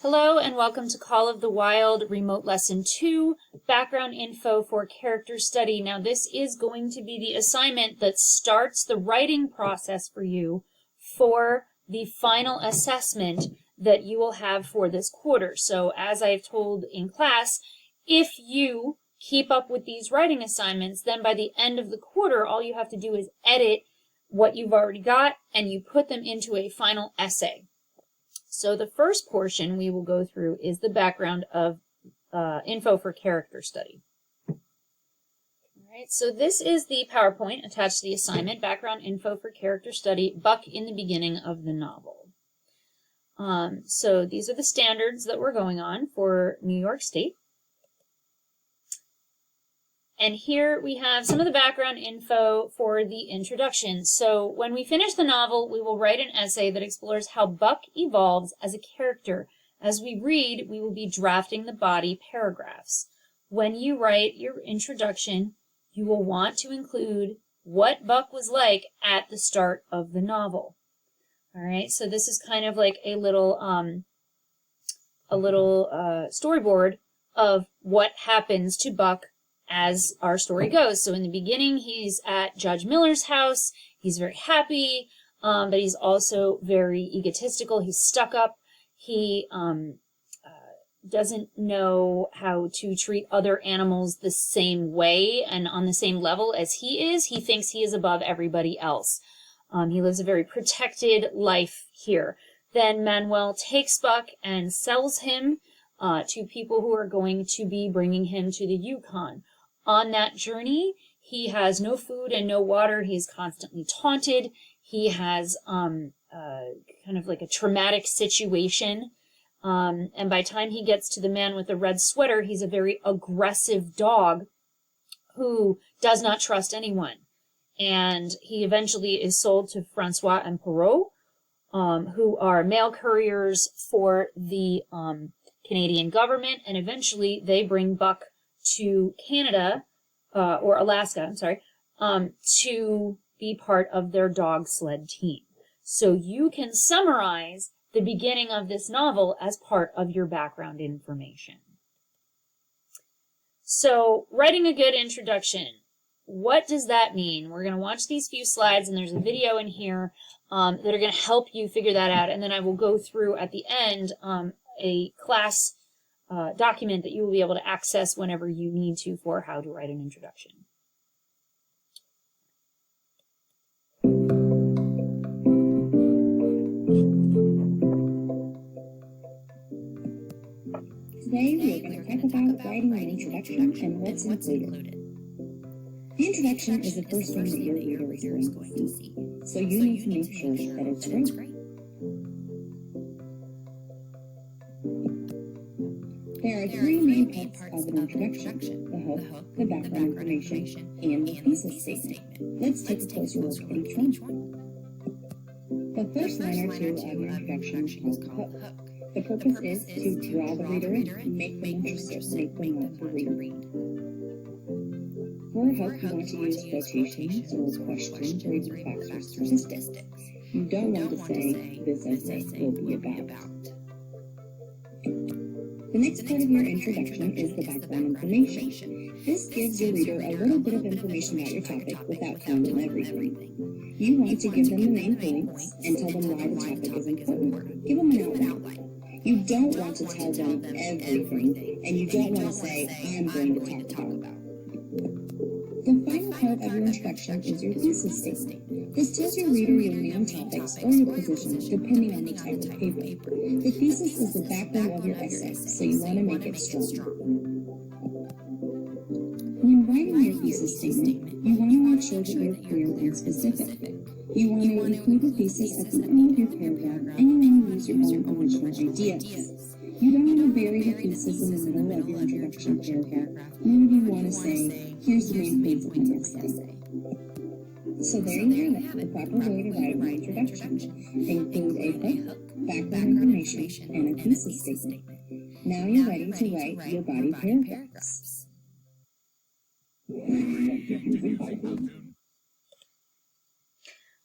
Hello and welcome to Call of the Wild Remote Lesson 2, Background Info for Character Study. Now this is going to be the assignment that starts the writing process for you for the final assessment that you will have for this quarter. So as I've told in class, if you keep up with these writing assignments, then by the end of the quarter, all you have to do is edit what you've already got and you put them into a final essay. So the first portion we will go through is the background of info for character study. All right, so this is the PowerPoint attached to the assignment, background info for character study, Buck in the beginning of the novel. So these are the standards that we're going on for New York State. And here we have some of the background info for the introduction. So when we finish the novel, we will write an essay that explores how Buck evolves as a character. As we read, we will be drafting the body paragraphs. When you write your introduction, you will want to include what Buck was like at the start of the novel. All right, so this is kind of like a little storyboard of what happens to Buck as our story goes. So in the beginning, he's at Judge Miller's house. He's very happy, but he's also very egotistical. He's stuck up. He doesn't know how to treat other animals the same way and on the same level as he is. He thinks he is above everybody else. He lives a very protected life here. Then Manuel takes Buck and sells him to people who are going to be bringing him to the Yukon. On that journey, he has no food and no water. He's constantly taunted. He has kind of like a traumatic situation. And by the time he gets to the man with the red sweater, he's a very aggressive dog who does not trust anyone. And he eventually is sold to Francois and Perrault, who are mail couriers for the Canadian government. And eventually they bring Buck to Canada, or Alaska, I'm sorry, to be part of their dog sled team. So you can summarize the beginning of this novel as part of your background information. So writing a good introduction, what does that mean? We're going to watch these few slides, and there's a video in here that are going to help you figure that out, and then I will go through at the end a class document that you will be able to access whenever you need to for how to write an introduction. Today we're going to talk about writing an introduction and what's included. The introduction is the first thing that your reader is going to see, so you need to make sure that it's great. There are three main parts of an introduction: the hook, the background information, and the thesis statement. Let's take a closer look at each one. The first line or two of your introduction is called the hook. The purpose is to draw the reader in, make them interested, make them want to read. For a hook, you want to use quotations or questions or even facts or statistics. You don't want to say, this essay will be about. The next part of your introduction is the background information. This gives your reader a little bit of information about your topic without telling them everything. You want to give them the main points and tell them why the topic is important. Give them an outline. You don't want to tell them everything, and you don't want to say, I'm going to talk about. The final part of your introduction is your thesis statement. This tells your reader your main topics or your positions depending on the type of paper. The thesis is the backbone of your essay, so you want to make it strong. When writing your thesis statement, you want to make sure that you're clear and specific. You want to include the thesis at the end of your paragraph, and you want to use your own original ideas. You don't want to bury the thesis in the middle of your introduction paragraph, nor do you want to say, here's the main points of my essay. So there you have it, the proper way to write an introduction. Include a hook, background information, and a thesis statement. Now you're ready to write your body paragraphs.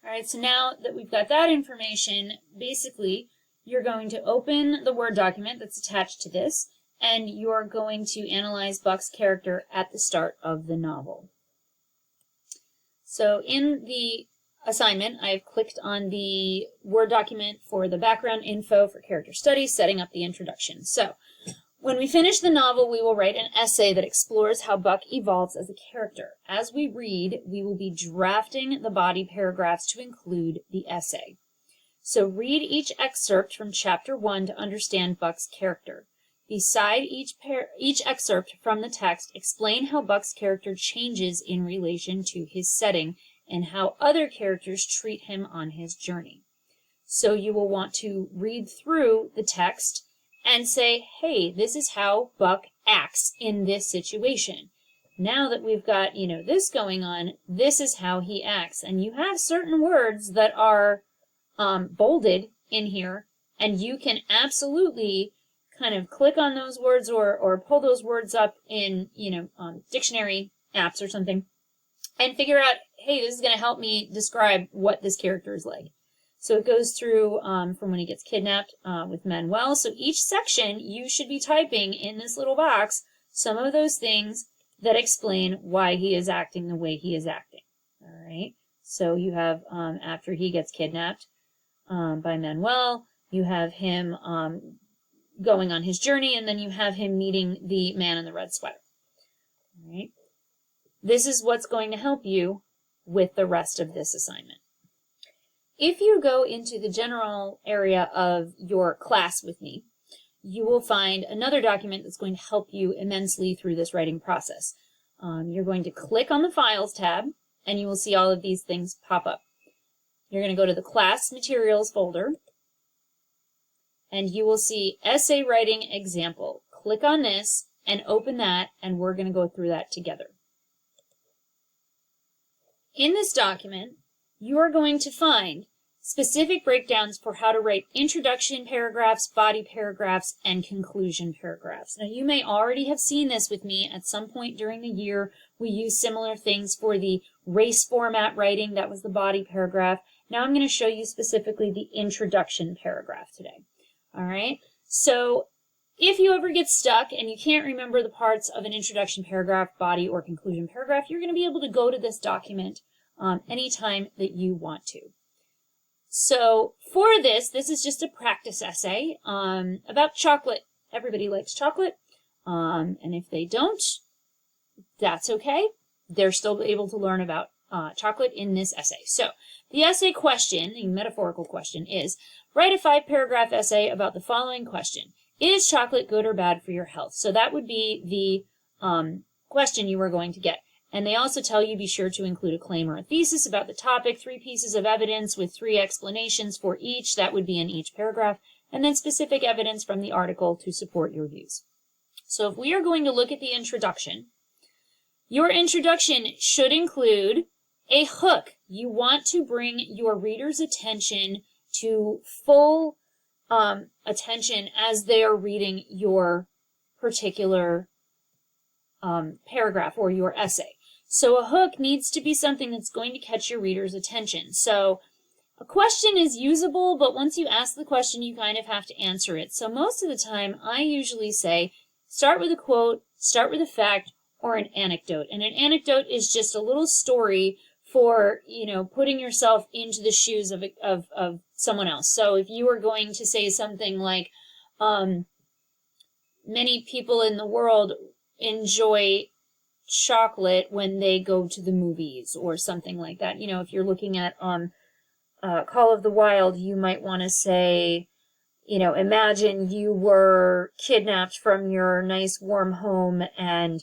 All right, so now that we've got that information, basically you're going to open the Word document that's attached to this, and you're going to analyze Buck's character at the start of the novel. So in the assignment, I've clicked on the Word document for the background info for character studies, setting up the introduction. So when we finish the novel, we will write an essay that explores how Buck evolves as a character. As we read, we will be drafting the body paragraphs to include the essay. So read each excerpt from Chapter 1 to understand Buck's character. Beside each excerpt from the text, explain how Buck's character changes in relation to his setting and how other characters treat him on his journey. So you will want to read through the text and say, hey, this is how Buck acts in this situation. Now that we've got, this going on, this is how he acts. And you have certain words that are bolded in here, and you can absolutely kind of click on those words or pull those words up in, dictionary apps or something and figure out, hey, this is going to help me describe what this character is like. So it goes through from when he gets kidnapped with Manuel. So each section, you should be typing in this little box some of those things that explain why he is acting the way he is acting. All right. So you have after he gets kidnapped by Manuel, you have him going on his journey, and then you have him meeting the man in the red sweater. All right. This is what's going to help you with the rest of this assignment. If you go into the general area of your class with me, you will find another document that's going to help you immensely through this writing process. You're going to click on the Files tab, and you will see all of these things pop up. You're going to go to the Class Materials folder, and you will see Essay Writing Example. Click on this and open that, and we're going to go through that together. In this document, you are going to find specific breakdowns for how to write introduction paragraphs, body paragraphs, and conclusion paragraphs. Now, you may already have seen this with me at some point during the year. We use similar things for the race format writing. That was the body paragraph. Now I'm going to show you specifically the introduction paragraph today. All right. So if you ever get stuck and you can't remember the parts of an introduction paragraph, body, or conclusion paragraph, you're going to be able to go to this document anytime that you want to. So for this is just a practice essay about chocolate. Everybody likes chocolate. And if they don't, that's okay. They're still able to learn about chocolate in this essay. So the essay question, the metaphorical question, is write a 5-paragraph essay about the following question. Is chocolate good or bad for your health? So that would be the question you are going to get. And they also tell you be sure to include a claim or a thesis about the topic, 3 pieces of evidence with 3 explanations for each. That would be in each paragraph. And then specific evidence from the article to support your views. So if we are going to look at the introduction, your introduction should include a hook. You want to bring your reader's attention to full attention as they are reading your particular paragraph or your essay. So a hook needs to be something that's going to catch your reader's attention. So a question is usable, but once you ask the question, you kind of have to answer it. So most of the time, I usually say, start with a quote, start with a fact, or an anecdote. And an anecdote is just a little story for, putting yourself into the shoes of someone else. So if you were going to say something like, many people in the world enjoy chocolate when they go to the movies, or something like that. If you're looking at Call of the Wild, you might want to say, imagine you were kidnapped from your nice warm home and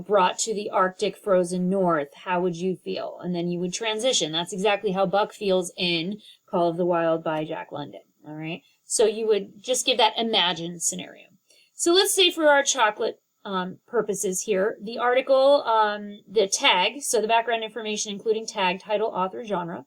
brought to the Arctic frozen north. How would you feel? And then you would transition. That's exactly how Buck feels in Call of the Wild by Jack London. All right. So you would just give that imagined scenario. So let's say for our chocolate purposes here, the article, the tag, so the background information including tag, title, author, genre,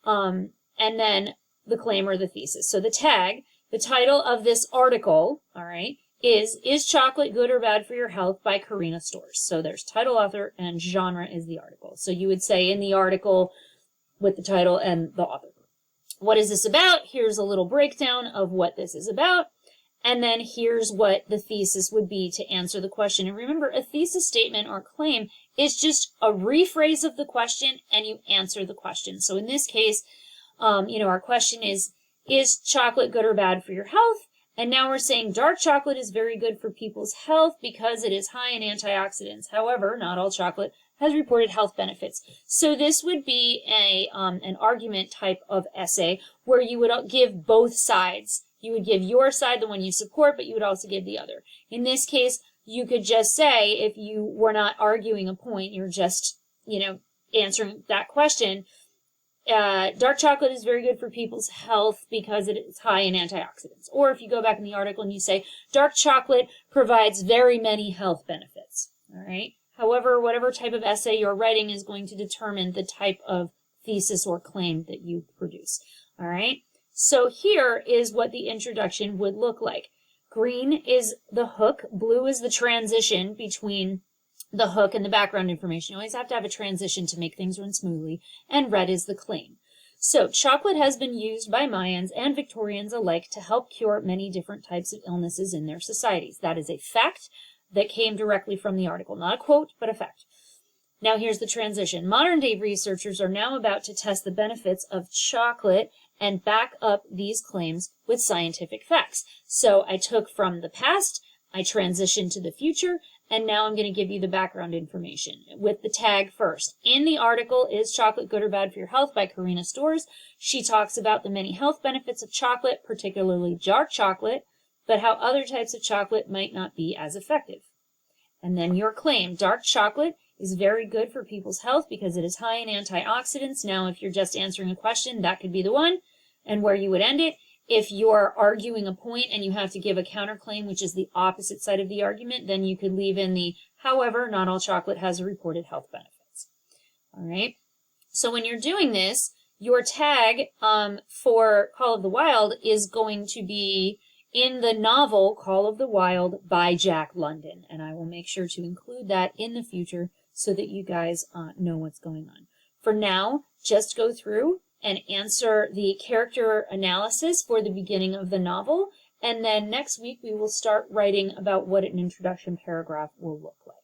and then the claim or the thesis. So the tag, the title of this article, all right, is chocolate good or bad for your health by Karina Stores. So there's title, author, and genre is the article. So you would say in the article with the title and the author. what is this about? Here's a little breakdown of what this is about. And then here's what the thesis would be to answer the question. And remember, a thesis statement or claim is just a rephrase of the question, and you answer the question. So in this case, our question is chocolate good or bad for your health? And now we're saying dark chocolate is very good for people's health because it is high in antioxidants. However, not all chocolate has reported health benefits. So this would be an argument type of essay where you would give both sides. You would give your side, the one you support, but you would also give the other. In this case, you could just say, if you were not arguing a point, you're just, answering that question, dark chocolate is very good for people's health because it is high in antioxidants. Or if you go back in the article and you say, dark chocolate provides very many health benefits. All right. However, whatever type of essay you're writing is going to determine the type of thesis or claim that you produce. All right. So here is what the introduction would look like. Green is the hook. Blue is the transition between the hook and the background information. You always have to have a transition to make things run smoothly. And red is the claim. So chocolate has been used by Mayans and Victorians alike to help cure many different types of illnesses in their societies. That is a fact that came directly from the article. Not a quote, but a fact. Now here's the transition. Modern day researchers are now about to test the benefits of chocolate and back up these claims with scientific facts. So I took from the past, I transitioned to the future, and now I'm going to give you the background information with the tag first. In the article, Is Chocolate Good or Bad for Your Health by Karina Storrs. She talks about the many health benefits of chocolate, particularly dark chocolate, but how other types of chocolate might not be as effective. And then your claim, dark chocolate is very good for people's health because it is high in antioxidants. Now, if you're just answering a question, that could be the one and where you would end it. If you're arguing a point and you have to give a counterclaim, which is the opposite side of the argument, then you could leave in the, however, not all chocolate has reported health benefits. All right. So when you're doing this, your tag for Call of the Wild is going to be in the novel Call of the Wild by Jack London. And I will make sure to include that in the future so that you guys know what's going on. For now, just go through and answer the character analysis for the beginning of the novel. And then next week, we will start writing about what an introduction paragraph will look like.